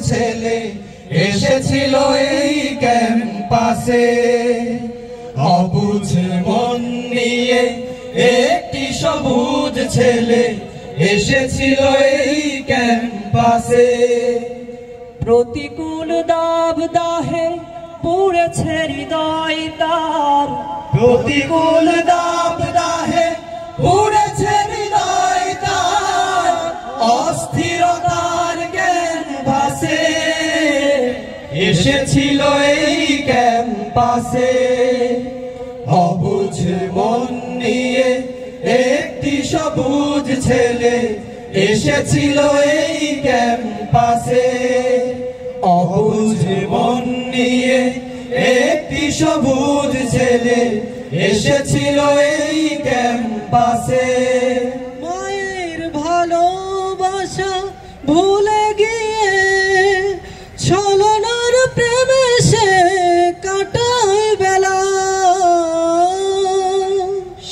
ছেলে এসেছিল এই ক্যাম্পাসে। অবুঝ মন নিয়ে একটি সবুজ ছেলে এসেছিল এই ক্যাম্পাসে। প্রতিকূল দাবদাহে পুড়েছে হৃদয় তার, প্রতিকূল দাবদাহে পুড়েছে হৃদয় তার, অস্থিরতার ক্যানভাসে এসেছিল এই ক্যাম্পাসে। অবুঝ মন নিয়ে একটি সবুজ ছেলে এসেছিল এই ক্যাম্পাসে। অবুঝ মন নিয়ে একটি সবুজ ছেলে এসেছিল এই ক্যাম্পাসে। মায়ের ভালোবাসা ভুলে গিয়ে ছলনার প্রেমে সে কাটায় বেলা।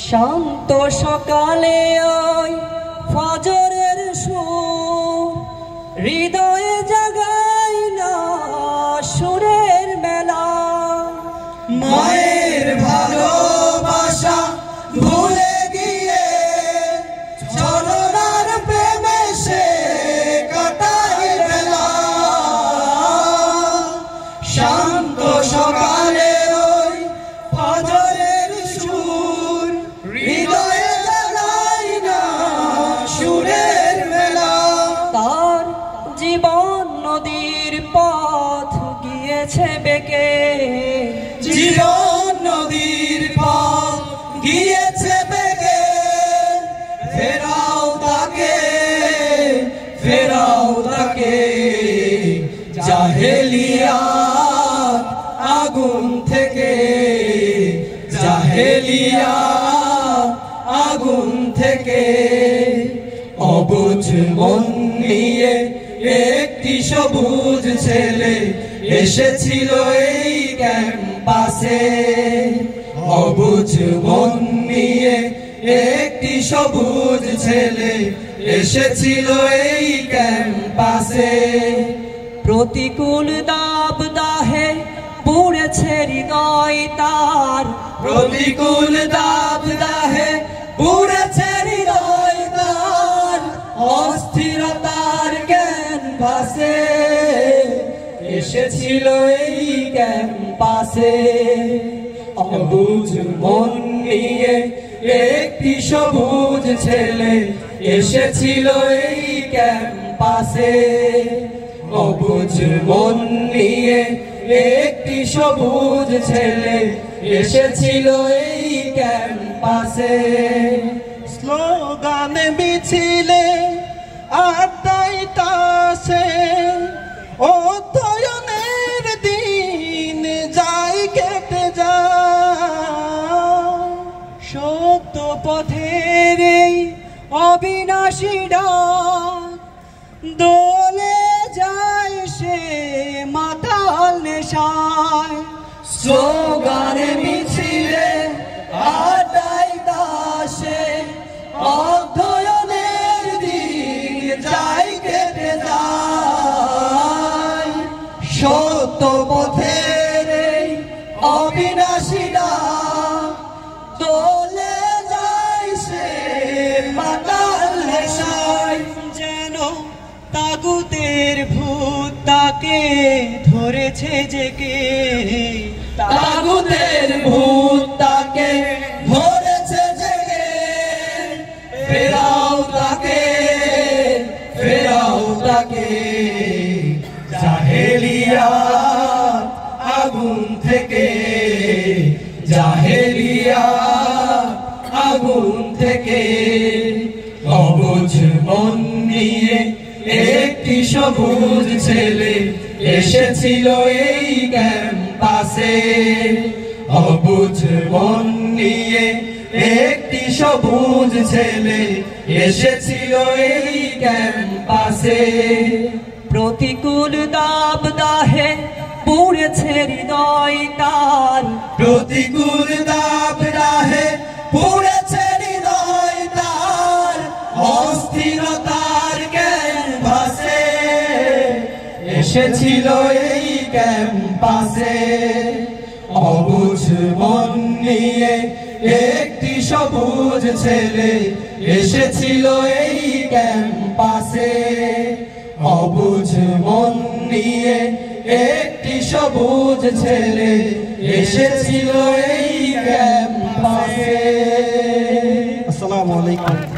শান্ত সকালে ওই ফজরের সুর হৃদয়ে জাগাই না সুরের মেলা। মায়ের ভালোবাসা ভুলে গিয়ে ছলনার প্রেমে সে কাটায় বেলা। শান্ত সকালে ওই ফজরের সুর হৃদয়ে জাগায় না সুরের মেলা। তার জীবন নদীর পথ গিয়েছে বেঁকে, জীবন নদীর পথ গিয়েছে বেগে। ফেরাও তাকে, ফেরাও তাকে জাহেলিয়াত আগুন থেকে, জাহেলিয়াত আগুন থেকে। অবুঝ মন নিয়ে একটি সবুজ ছেলে এসেছিল এই ক্যাম্পাসে। অবুঝ মন নিয়ে একটি সবুজ ছেলে এসেছিল এই ক্যাম্পাসে। প্রতিকূল দাবদাহে পুড়েছে হৃদয় তার, প্রতিকূল দাবদাহে পুড়েছে হৃদয় তার, অস্থিরতার ক্যানভাসে এসেছিল এই ক্যাম্পাসে। অবুঝ মন নিয়ে একটি সবুজ ছেলে এসেছিল এই ক্যাম্পাসে। অবুঝ মন নিয়ে একটি সবুজ ছেলে এসেছিল এই ক্যাম্পাসে। স্লোগান মিছিলে আড্ডায় তাসে অধ্যয়নের দিন যায় কেটে যায়। সত্য পথের এই অবিনাশী ডাক দোলে যায় সে মাতাল নেশায়। স্লোগান মিছিলে আড্ডায় তাসে অধ্যয়নের দিন যায় কেটে যায়। সত্য পথের এই অবিনাশী ডাক দোলে যায় সে মাতাল নেশায়। যেন তাগুতের ভূত তাকে ধরেছে জেগে, তাগুতের ভূত তাকে ধরেছে জেগে। ফেরাও তাকে, ফেরাও তাকে জাহেলিয়াত আগুন থেকে, জাহেলিয়াত আগুন থেকে। অবুঝ মন নিয়ে একটি সবুজ ছেলে এসেছিল এই ক্যাম্পাসে। অবুঝ মন নিয়ে একটি সবুজ ছেলে এসেছিল এই ক্যাম্পাসে। প্রতিকূল দাবদাহে পুড়েছে হৃদয় তার, প্রতিকূল দাবদাহে পুড়েছে হৃদয় তার, অস্থিরতার ক্যানভাসে এসেছিল এই ক্যাম্পাসে অবুঝ মন নিয়ে একটি সবুজ ছেলে এসেছিল এই ক্যাম্পাসে অবুঝ মন নিয়ে একটি সবুজ ছেলে এসেছিল এই ক্যাম্পাসে। আসসালামু আলাইকুম।